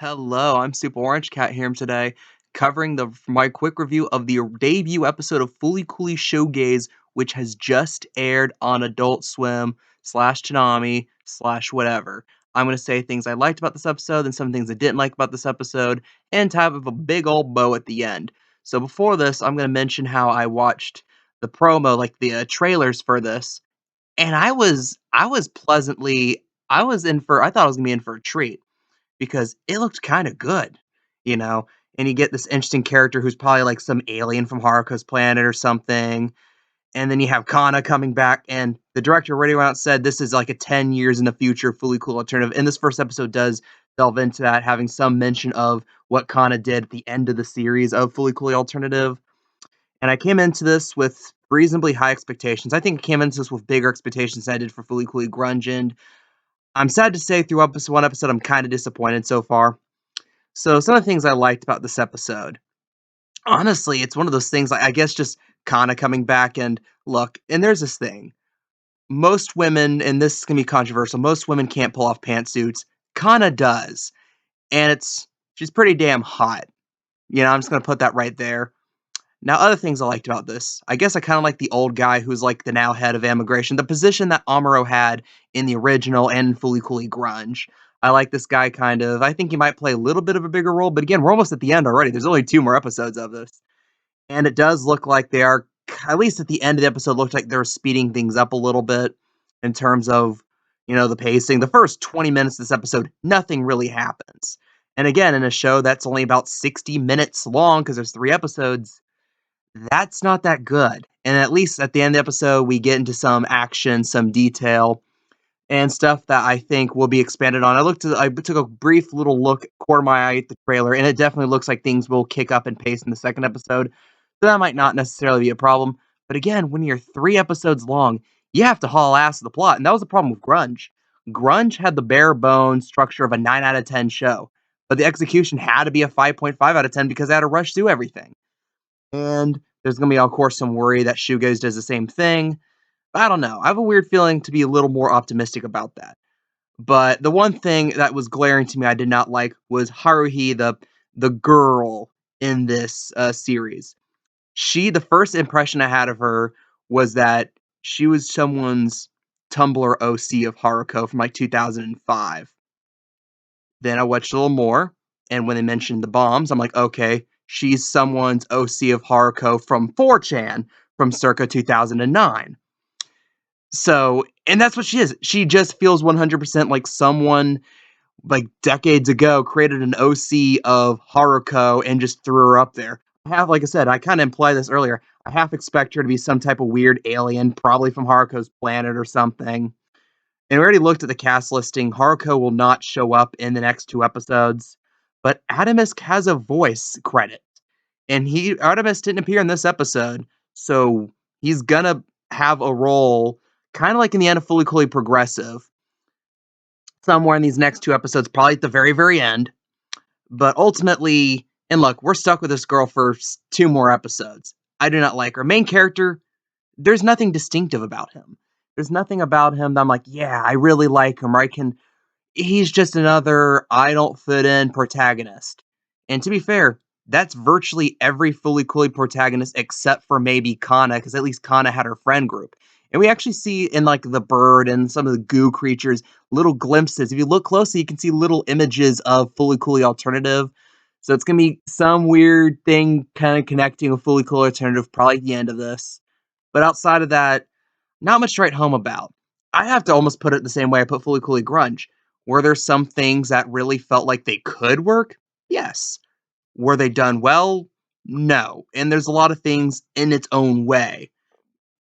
Hello, I'm Super Orange Cat here today, covering my quick review of the debut episode of FLCL Shoegaze, which has just aired on Adult Swim slash Toonami slash whatever. I'm going to say things I liked about this episode and some things I didn't like about this episode, and type of a big old bow at the end. So before this, I'm going to mention how I watched the promo, like the trailers for this, and I was pleasantly, I thought I was going to be in for a treat because it looked kind of good, you know? And you get this interesting character who's probably like some alien from Haruko's planet or something. And then you have Kana coming back, and the director already went out and said this is like a 10 years in the future FLCL Alternative. And this first episode does delve into that, having some mention of what Kana did at the end of the series of FLCL Alternative. And I came into this with reasonably high expectations. I think I came into this with bigger expectations than I did for FLCL Grunge, and I'm sad to say through one episode, I'm kind of disappointed so far. So some of the things I liked about this episode, honestly, it's one of those things, like, I guess just Kana coming back and look, and there's this thing. Most women, and this can be controversial, most women can't pull off pantsuits. Kana does. And she's pretty damn hot. I'm just going to put that right there. Now, other things I liked about this. I guess I kind of like the old guy who's like the now head of immigration, the position that Amuro had in the original and in FLCL Grunge. I like this guy kind of. I think he might play a little bit of a bigger role, but again, we're almost at the end already. There's only 2 more episodes of this. And it does look like they are, at least at the end of the episode, looked like they're speeding things up a little bit in terms of, the pacing. The first 20 minutes of this episode, nothing really happens. And again, in a show that's only about 60 minutes long, because there's 3 episodes, that's not that good. And at least at the end of the episode, we get into some action, some detail, and stuff that I think will be expanded on. I took a brief little look, quarter my eye at the trailer, and it definitely looks like things will kick up in pace in the second episode. So that might not necessarily be a problem. But again, when you're 3 episodes long, you have to haul ass to the plot. And that was the problem with Grunge. Grunge had the bare bones structure of a 9 out of 10 show. But the execution had to be a 5.5 out of 10 because they had to rush through everything. And there's going to be, of course, some worry that Shoegaze does the same thing. I don't know. I have a weird feeling to be a little more optimistic about that. But the one thing that was glaring to me I did not like was Haruhi, the girl in this series. The first impression I had of her was that she was someone's Tumblr OC of Haruko from like 2005. Then I watched a little more, and when they mentioned the bombs, I'm like, okay, she's someone's OC of Haruko from 4chan from circa 2009. So, and that's what she is. She just feels 100% like someone like decades ago created an OC of Haruko and just threw her up there. Like I said, I kind of implied this earlier. I half expect her to be some type of weird alien, probably from Haruko's planet or something. And we already looked at the cast listing. Haruko will not show up in the next 2 episodes, but Adamus has a voice credit. And Adamus didn't appear in this episode, so he's gonna have a role, kind of like in the end of FLCL Progressive, somewhere in these next 2 episodes, probably at the very, very end. But ultimately, and look, we're stuck with this girl for 2 more episodes. I do not like her. Main character, there's nothing distinctive about him. There's nothing about him that I'm like, yeah, I really like him, or he's just another I don't fit in protagonist. And to be fair, that's virtually every FLCL protagonist except for maybe Kana, because at least Kana had her friend group. And we actually see in like the bird and some of the goo creatures little glimpses. If you look closely, you can see little images of FLCL Alternative. So it's gonna be some weird thing kind of connecting with FLCL Alternative probably at the end of this. But outside of that, not much to write home about. I have to almost put it the same way I put FLCL Grunge. Were there some things that really felt like they could work? Yes. Were they done well? No. And there's a lot of things in its own way.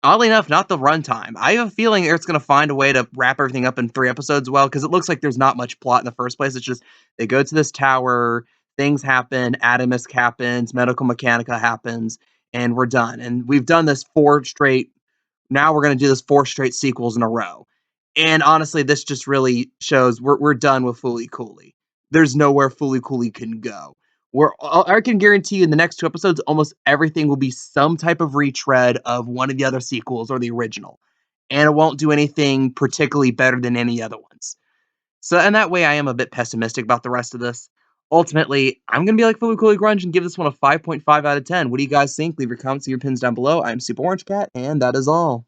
Oddly enough, not the runtime. I have a feeling it's going to find a way to wrap everything up in 3 episodes well, because it looks like there's not much plot in the first place. It's just, they go to this tower, things happen, Atomisk happens, Medical Mechanica happens, and we're done. And we've done this 4 straight, now we're going to do this 4 straight sequels in a row. And honestly, this just really shows we're done with FLCL. There's nowhere FLCL can go. I can guarantee you in the next 2 episodes, almost everything will be some type of retread of one of the other sequels or the original. And it won't do anything particularly better than any other ones. So, and that way I am a bit pessimistic about the rest of this. Ultimately, I'm gonna be like Fully Cooley Grunge and give this one a 5.5 out of 10. What do you guys think? Leave your comments and your pins down below. I'm Super Orange Cat, and that is all.